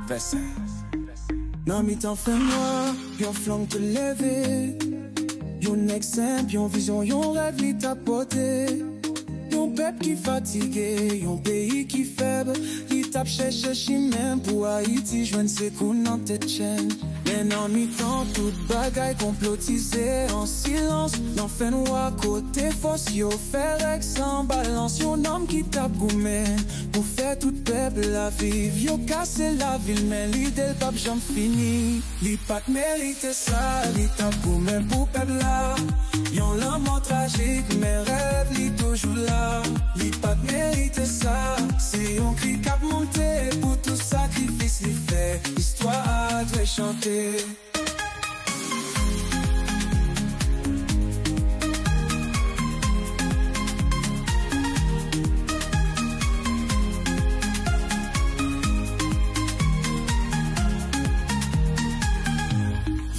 Bessin. Nan mi tan fè noir, yon flanc te leve. Yon exemple, yon vision, yon rêve li tapote. Yon peuple qui fatigué, yon pays qui faible. Li tap cherche chimène pour Haïti, joine ses coups dans tête chaîne. Mais en mi-temps, toute bagaille complotisée en silence. N'en fait nous à côté, force yo faire ex sans balance. Yon homme qui tape goumé pour faire tout peuple la vive. Yo casse la ville, mais l'idée le pape j'en fini. Li pas mérite ça, li tape goumé pour peuple là. Yon l'amour tragique, mais rêve li toujours là. Li pas mérite ça, c'est yon cri cap monté pour tout sacrifice li fait. Histoire doit chanter.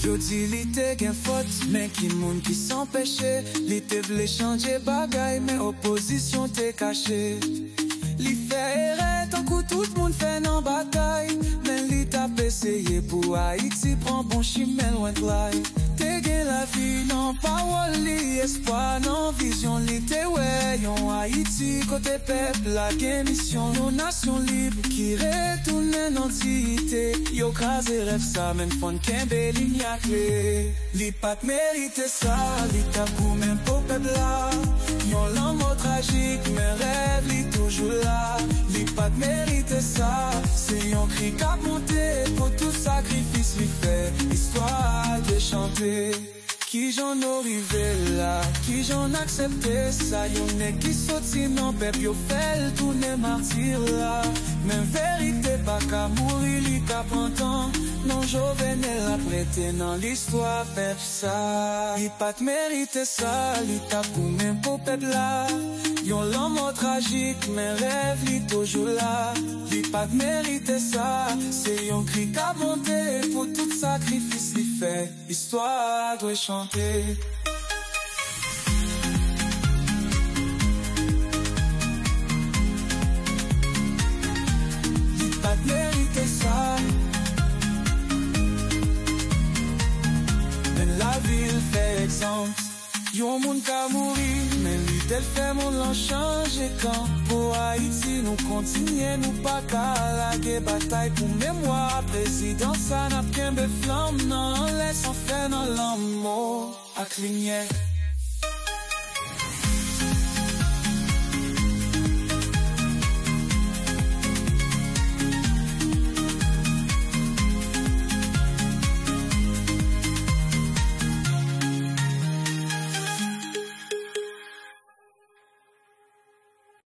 Yo di li te gen faute, men ki moun ki s'empêche. Li te vle changer bagay, men opposition te caché. Li fè errè, tan kou tout moun fè nan batay. Men li tap eseye pou Haïti, pran bon chimel loin de lay. Te gen la vie nan parole li, espoir nan vision li te wè. Yon Haïti kote peuple la gen mission. Yon nation libre ki retourne nan tite. Yo krasé rêve sa, men fon kembe ligne clé. Li pat mérite sa, li tap pou men pou peuple la. Yon l'amour tragique, men rêve li toujours là. Li pat mérite ça, c'est yon cri kap monté pour tout sacrifice li fait. Histoire de chanter. Qui j'en arrivé là, qui j'en accepté ça. Yon est qui sorti non pep, yo fait tourner martyr là. Men vérité pas qu'à mourir, li ka pantan. Non Jovenel a prêté dans l'histoire pep ça. Li pat mérite ça, li tap pou men pou pep là. Yon l'amour tragique, men rêve li toujours là. Li pat mérite ça, c'est yon cri ka monté pour tout sacrifice li fait. Histoire doit chanter. Li pat mérite ça, men la ville fait exemple. Yon moun ka mouri, men li tel fè moun l'an chanje kan. Pour Haïti nous continuer, nous pas ka lage bataille pour mémoire. Président sa nap kembe flamme nan, laisse en faire dans l'amour ak lumière.